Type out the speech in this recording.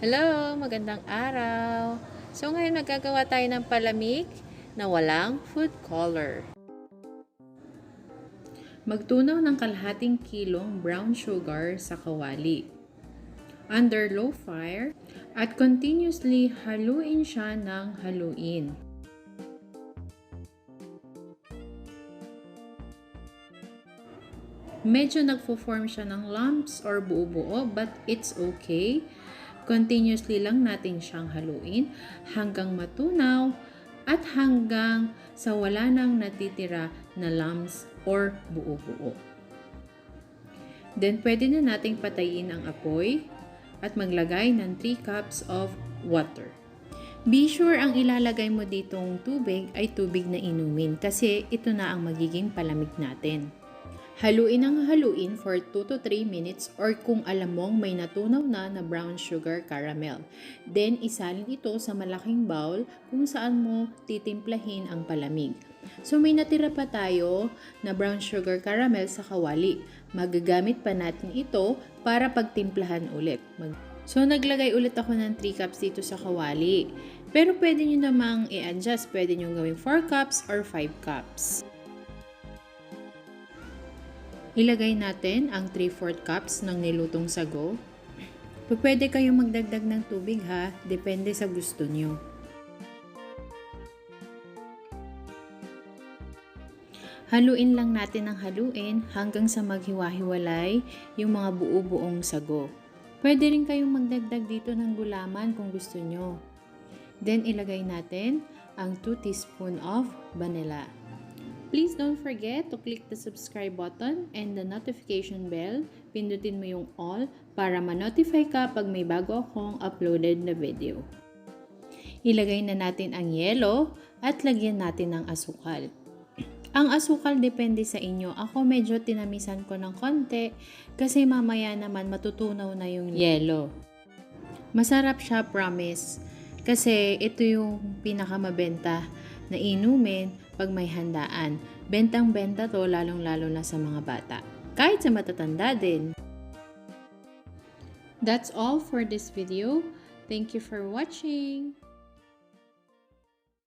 Hello! Magandang araw! So ngayon nagagawa tayo ng palamig na walang food color. Magtunaw ng kalahating kilong brown sugar sa kawali. Under low fire at continuously haluin siya ng haluin. Medyo nagfo-form siya ng lumps or buo-buo but it's okay. Continuously lang natin siyang haluin hanggang matunaw at hanggang sa wala nang natitira na lumps or buo-buo. Then pwede na nating patayin ang apoy at maglagay ng 3 cups of water. Be sure ang ilalagay mo ditong tubig ay tubig na inumin kasi ito na ang magiging palamig natin. Haluin ang haluin for 2 to 3 minutes or kung alam mong may natunaw na brown sugar caramel. Then, isalin ito sa malaking bowl kung saan mo titimplahin ang palamig. So, may natira pa tayo na brown sugar caramel sa kawali. Magagamit pa natin ito para pagtimplahan ulit. So, naglagay ulit ako ng 3 cups dito sa kawali. Pero pwede nyo namang i-adjust. Pwede nyo gawing 4 cups or 5 cups. Ilagay natin ang 3/4 cups ng nilutong sago. Pwede kayong magdagdag ng tubig ha, depende sa gusto nyo. Haluin lang natin ang haluin hanggang sa maghiwa-hiwalay yung mga buo-buong sago. Pwede rin kayong magdagdag dito ng gulaman kung gusto nyo. Then ilagay natin ang 2 teaspoon of vanilla. Please don't forget to click the subscribe button and the notification bell. Pindutin mo yung all para ma-notify ka pag may bago akong uploaded na video. Ilagay na natin ang yelo at lagyan natin ng asukal. Ang asukal depende sa inyo. Ako medyo tinamisan ko ng konti kasi mamaya naman matutunaw na yung yelo. Masarap siya, promise. Kasi ito yung pinakamabenta na inumin pag may handaan. Bentang-benta to lalong-lalo na sa mga bata. Kahit sa matatanda din. That's all for this video. Thank you for watching.